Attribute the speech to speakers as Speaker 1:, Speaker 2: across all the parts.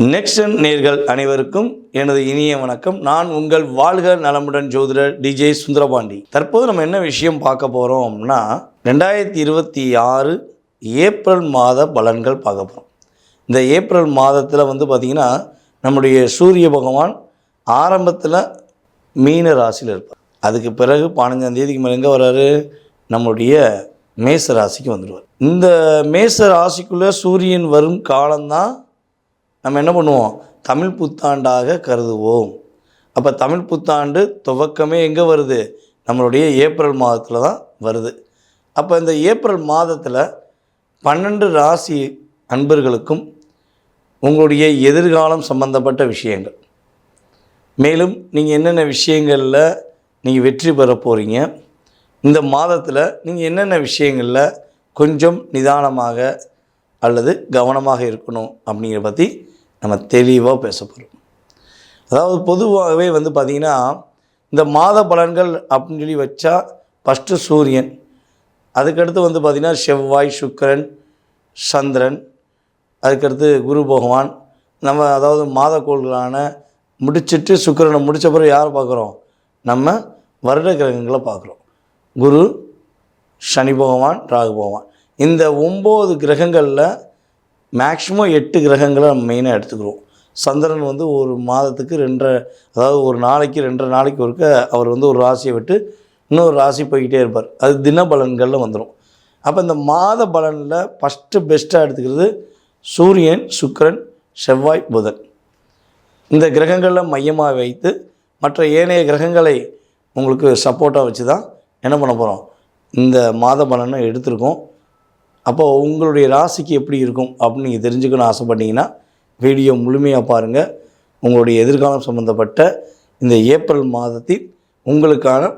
Speaker 1: Next நேர்கள் அனைவருக்கும் எனது இனிய வணக்கம். நான் உங்கள் வாழ்க நலமுடன் ஜோதிடர் டிஜே சுந்தரபாண்டி. தற்போது நம்ம என்ன விஷயம் பார்க்க போகிறோம் அப்படின்னா 2026 ஏப்ரல் மாத பலன்கள் பார்க்க போகிறோம். இந்த ஏப்ரல் மாதத்தில் பார்த்திங்கன்னா நம்முடைய சூரிய பகவான் ஆரம்பத்தில் மீன ராசியில் இருப்பார். அதுக்கு பிறகு 15ஆம் தேதிக்கு மேலே எங்கே வர்றாரு, நம்முடைய மேச ராசிக்கு வந்துடுவார். இந்த மேச ராசிக்குள்ளே சூரியன் வரும் காலம்தான் நம்ம என்ன பண்ணுவோம், தமிழ் புத்தாண்டாக கருதுவோம். அப்போ தமிழ் புத்தாண்டு துவக்கமே எங்கே வருது, நம்மளுடைய ஏப்ரல் மாதத்தில் தான் வருது. அப்போ இந்த ஏப்ரல் மாதத்தில் 12 ராசி அன்பர்களுக்கும் உங்களுடைய எதிர்காலம் சம்பந்தப்பட்ட விஷயங்கள், மேலும் நீங்கள் என்னென்ன விஷயங்களில் நீங்கள் வெற்றி பெற போகிறீங்க, இந்த மாதத்தில் நீங்கள் என்னென்ன விஷயங்களில் கொஞ்சம் நிதானமாக அல்லது கவனமாக இருக்கணும் அப்படிங்கிற பற்றி நம்ம தெளிவாக பேச போகிறோம். அதாவது பொதுவாகவே பார்த்திங்கன்னா இந்த மாத பலன்கள் அப்படின்னு சொல்லி வச்சா ஃபஸ்ட்டு சூரியன், அதுக்கடுத்து பார்த்திங்கன்னா செவ்வாய், சுக்கிரன், சந்திரன், அதுக்கடுத்து குரு பகவான். நம்ம அதாவது மாதக்கோள்களான முடிச்சுட்டு சுக்கிரனை முடித்த பிறகு யார் பார்க்குறோம், நம்ம வருட கிரகங்களை பார்க்குறோம். குரு, சனி பகவான், ராகு பகவான். இந்த 9 கிரகங்களில் மேக்ஸிமம் 8 கிரகங்களை நம்ம மெயினாக எடுத்துக்கிறோம். சந்திரன் ஒரு மாதத்துக்கு 2.5, அதாவது ஒரு நாளைக்கு 2.5 நாளைக்கு ஒருக்க அவர் ஒரு ராசியை விட்டு இன்னொரு ராசி போய்கிட்டே இருப்பார். அது தின பலன்களில் வந்துடும். அப்போ இந்த மாத பலனில் ஃபஸ்ட்டு பெஸ்ட்டாக எடுத்துக்கிறது சூரியன், சுக்கிரன், செவ்வாய், புதன். இந்த கிரகங்களில் மையமாக வைத்து மற்ற ஏனைய கிரகங்களை உங்களுக்கு சப்போர்ட்டாக வச்சு தான் என்ன பண்ண போகிறோம், இந்த மாத பலனை எடுத்திருக்கோம். அப்போது உங்களுடைய ராசிக்கு எப்படி இருக்கும் அப்படின்னு நீங்கள் தெரிஞ்சுக்கணும்னு ஆசைப்பட்டீங்கன்னா வீடியோ முழுமையாக பாருங்கள். உங்களுடைய எதிர்காலம் சம்மந்தப்பட்ட இந்த ஏப்ரல் மாதத்தில் உங்களுக்கான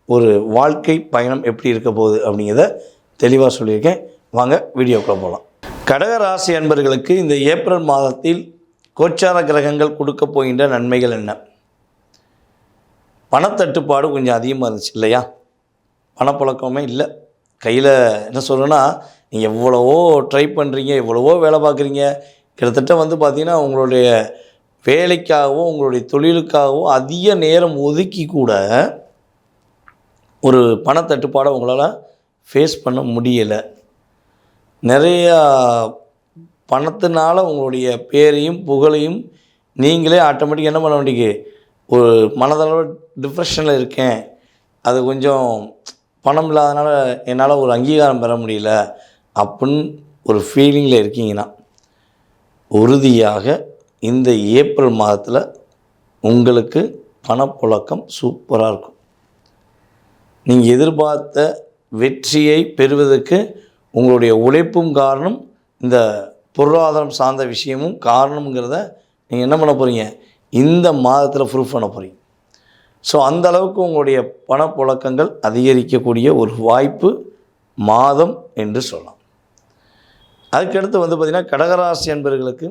Speaker 1: ஒரு வாழ்க்கை பயணம் எப்படி இருக்க போகுது அப்படிங்கிறத தெளிவாக சொல்லியிருக்கேன். வாங்க வீடியோக்குள்ளே போகலாம். கடக ராசி அன்பர்களுக்கு இந்த ஏப்ரல் மாதத்தில் கோச்சார கிரகங்கள் கொடுக்க போகின்ற நன்மைகள் என்ன? பணத்தட்டுப்பாடு கொஞ்சம் அதிகமாக இருந்துச்சு இல்லையா, பணப்புழக்கமே இல்லை கையில். என்ன சொல்கிறேன்னா, நீங்கள் எவ்வளவோ ட்ரை பண்ணுறீங்க, எவ்வளவோ வேலை பார்க்குறீங்க, கிட்டத்தட்ட பார்த்திங்கன்னா உங்களுடைய வேலைக்காகவும் உங்களுடைய தொழிலுக்காகவும் அதிக நேரம் ஒதுக்கி கூட ஒரு பணத்தட்டுப்பாடை உங்களால் ஃபேஸ் பண்ண முடியலை. நிறையா பணத்தினால உங்களுடைய பேரையும் புகழையும் நீங்களே ஆட்டோமேட்டிக்காக என்ன பண்ண வேண்டியது, ஒரு மனதளவு டிப்ரெஷனில் இருக்கேன், அது கொஞ்சம் பணம் இல்லாதனால என்னால் ஒரு அங்கீகாரம் பெற முடியல அப்படின்னு ஒரு ஃபீலிங்கில் இருக்கீங்கன்னா உறுதியாக இந்த ஏப்ரல் மாதத்தில் உங்களுக்கு பணப்புழக்கம் சூப்பராக இருக்கும். நீங்கள் எதிர்பார்த்த வெற்றியை பெறுவதற்கு உங்களுடைய உழைப்பும் காரணம், இந்த பொருளாதாரம் சார்ந்த விஷயமும் காரணங்கிறத நீங்கள் என்ன பண்ண போகிறீங்க, இந்த மாதத்தில் ப்ரூஃப் பண்ண போகிறீங்க. ஸோ அந்த அளவுக்கு உங்களுடைய பணப்புழக்கங்கள் அதிகரிக்கக்கூடிய ஒரு வாய்ப்பு மாதம் என்று சொல்லலாம். அதுக்கடுத்து பார்த்திங்கன்னா கடகராசி என்பவர்களுக்கு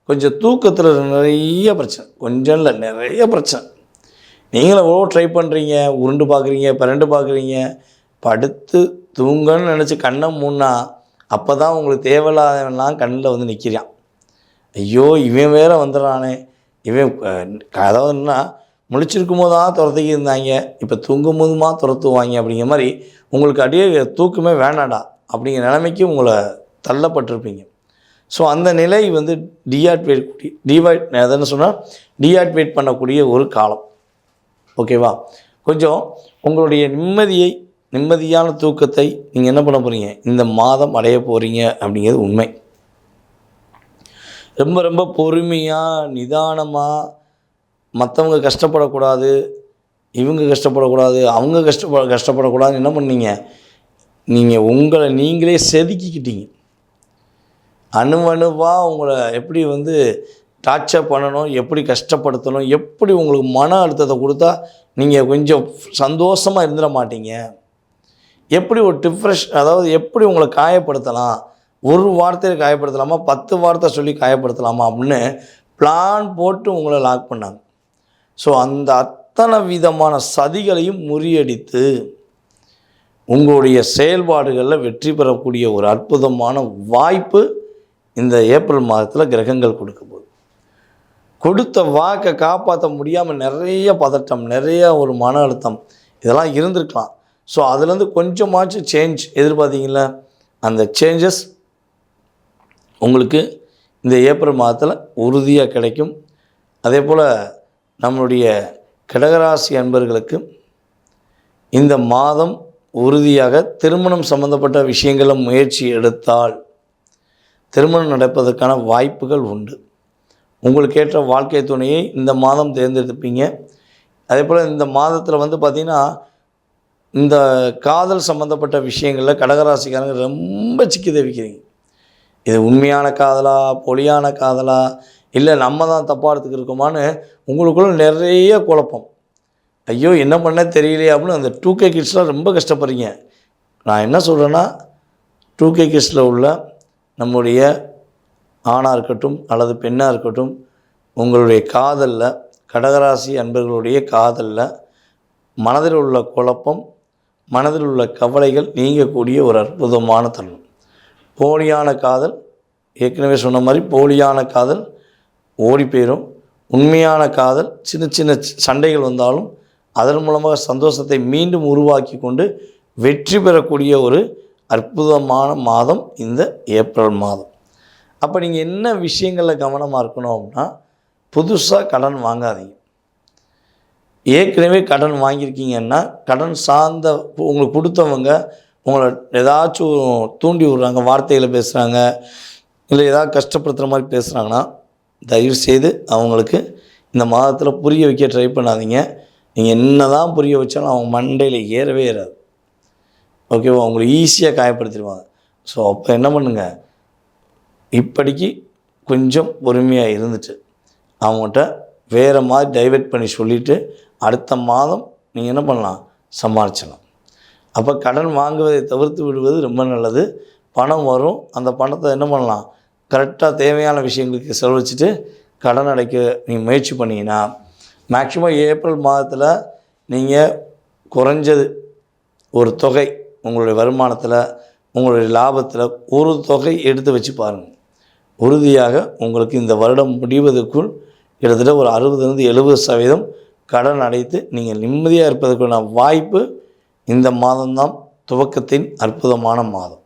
Speaker 1: கொஞ்சம் தூக்கத்தில் நிறைய பிரச்சனை, கொஞ்சம் இல்லை நிறைய பிரச்சனை. நீங்களும் எவ்வளோ ட்ரை பண்ணுறீங்க, உருண்டு பார்க்குறீங்க, பரண்டு பார்க்குறீங்க, படுத்து தூங்கன்னு நினச்சி கண்ணை மூணா அப்போ தான் உங்களுக்கு தேவையில்லாதவெல்லாம் கண்ணில் நிற்கிறான். ஐயோ இவன் வேறு வந்துடுறானே, இவன் அதாவதுன்னா முழிச்சிருக்கும் போது தான் துரத்திக்கி இருந்தாங்க, இப்போ தூங்கும் போதுமா துரத்துவாங்க அப்படிங்கிற மாதிரி உங்களுக்கு அப்படியே தூக்கமே வேண்டாடா அப்படிங்கிற நிலைமைக்கு உங்களை தள்ளப்பட்டிருப்பீங்க. ஸோ அந்த நிலை எதுன்னு சொன்னால் டீஆக்டிவேட் பண்ணக்கூடிய ஒரு காலம். ஓகேவா? கொஞ்சம் உங்களுடைய நிம்மதியான தூக்கத்தை நீங்கள் என்ன பண்ண போகிறீங்க, இந்த மாதம் அடைய போகிறீங்க அப்படிங்கிறது உண்மை. ரொம்ப ரொம்ப பொறுமையாக நிதானமாக, மற்றவங்க கஷ்டப்படக்கூடாது, இவங்க கஷ்டப்படக்கூடாது, அவங்க கஷ்டப்படக்கூடாதுன்னு என்ன பண்ணீங்க, நீங்கள் உங்களை நீங்களே செதுக்கிக்கிட்டீங்க. அணுவாக உங்களை எப்படி டார்ச்சர் பண்ணணும், எப்படி கஷ்டப்படுத்தணும், எப்படி உங்களுக்கு மன அழுத்தத்தை கொடுத்தா நீங்கள் கொஞ்சம் சந்தோஷமாக இருந்துட மாட்டீங்க, எப்படி ஒரு டிப்ரெஷன், அதாவது எப்படி உங்களை காயப்படுத்தலாம், ஒரு வார்த்தையில் காயப்படுத்தலாமா, 10 வார்த்தை சொல்லி காயப்படுத்தலாமா அப்படின்னு பிளான் போட்டு உங்களை லாக் பண்ணாங்க. ஸோ அந்த அத்தனை விதமான சதிகளையும் முறியடித்து உங்களுடைய செயல்பாடுகளில் வெற்றி பெறக்கூடிய ஒரு அற்புதமான வாய்ப்பு இந்த ஏப்ரல் மாதத்தில் கிரகங்கள் கொடுக்க போகுது. கொடுத்த வாக்கை காப்பாற்ற முடியாமல் நிறைய பதட்டம், நிறைய ஒரு மன அழுத்தம் இதெல்லாம் இருந்திருக்கலாம். ஸோ அதுலேருந்து கொஞ்சமாச்சும் சேஞ்ச் எதிர்பார்த்தீங்களா? அந்த சேஞ்சஸ் உங்களுக்கு இந்த ஏப்ரல் மாதத்தில் உறுதியாக கிடைக்கும். அதே போல் நம்மளுடைய கடகராசி அன்பர்களுக்கு இந்த மாதம் உறுதியாக திருமணம் சம்பந்தப்பட்ட விஷயங்களில் முயற்சி எடுத்தால் திருமணம் நடப்பதற்கான வாய்ப்புகள் உண்டு. உங்களுக்கு ஏற்ற வாழ்க்கை துணையை இந்த மாதம் தேர்ந்தெடுப்பீங்க. அதே போல் இந்த மாதத்தில் பார்த்திங்கன்னா இந்த காதல் சம்மந்தப்பட்ட விஷயங்களில் கடகராசிக்காரங்க ரொம்ப சிக்கி தவிக்கிறீங்க. இது உண்மையான காதலா, பொலியான காதலா, இல்லை நம்ம தான் தப்பாக எடுத்துக்கிருக்கோமான்னு உங்களுக்குள்ள நிறைய குழப்பம். ஐயோ என்ன பண்ண தெரியலையே அப்படின்னு அந்த 2K கிட்ஸ்லாம் ரொம்ப கஷ்டப்படுறீங்க. நான் என்ன சொல்கிறேன்னா 2K கிட்ஸில் உள்ள நம்முடைய ஆணாக இருக்கட்டும் அல்லது பெண்ணாக இருக்கட்டும், உங்களுடைய காதலில், கடகராசி அன்பர்களுடைய காதலில் மனதில் உள்ள குழப்பம், மனதில் உள்ள கவலைகள் நீங்கக்கூடிய ஒரு அற்புதமான தருணம். போலியான காதல், ஏற்கனவே சொன்ன மாதிரி போலியான காதல் ஓடி போயிடும். உண்மையான காதல் சின்ன சின்ன சண்டைகள் வந்தாலும் அதன் மூலமாக சந்தோஷத்தை மீண்டும் உருவாக்கி கொண்டு வெற்றி பெறக்கூடிய ஒரு அற்புதமான மாதம் இந்த ஏப்ரல் மாதம். அப்போ நீங்கள் என்ன விஷயங்களில் கவனமாக இருக்கணும் அப்படின்னா, புதுசாக கடன் வாங்காதீங்க. ஏற்கனவே கடன் வாங்கியிருக்கீங்கன்னா கடன் சார்ந்த உங்களுக்கு கொடுத்தவங்க உங்களை ஏதாச்சும் தூண்டி விடுறாங்க, வார்த்தைகளை பேசுகிறாங்க, இல்லை ஏதாவது கஷ்டப்படுத்துகிற மாதிரி பேசுகிறாங்கன்னா தயவுசெய்து அவங்களுக்கு இந்த மாதத்தில் புரிய வைக்க ட்ரை பண்ணாதீங்க. நீங்கள் என்ன தான் புரிய வச்சாலும் அவங்க மண்டையில் ஏறவே ஏறாது. ஓகேவா? அவங்களை ஈஸியாக காயப்படுத்திடுவாங்க. ஸோ அப்போ என்ன பண்ணுங்கள், இப்படிக்கு கொஞ்சம் பொறுமையாக இருந்துட்டு அவங்ககிட்ட வேறு மாதிரி டைவெர்ட் பண்ணி சொல்லிவிட்டு அடுத்த மாதம் நீங்கள் என்ன பண்ணலாம், சமாளிச்சிடலாம். அப்போ கடன் வாங்குவதை தவிர்த்து விடுவது ரொம்ப நல்லது. பணம் வரும், அந்த பணத்தை என்ன பண்ணலாம், கரெக்டாக தேவையான விஷயங்களுக்கு செலவழிச்சிட்டு கடன் அடைக்க நீங்கள் முயற்சி பண்ணிங்கன்னா மேக்ஸிமம் ஏப்ரல் மாதத்தில் நீங்கள் குறைஞ்சது ஒரு தொகை உங்களுடைய வருமானத்தில், உங்களுடைய லாபத்தில் ஒரு தொகை எடுத்து வச்சு பாருங்கள். உறுதியாக உங்களுக்கு இந்த வருடம் முடிவதற்குள் கிட்டத்தட்ட ஒரு 60-70% கடன் அடைத்து நீங்கள் நிம்மதியாக இருப்பதற்கான வாய்ப்பு இந்த மாதம்தான் துவக்கத்தின் அற்புதமான மாதம்.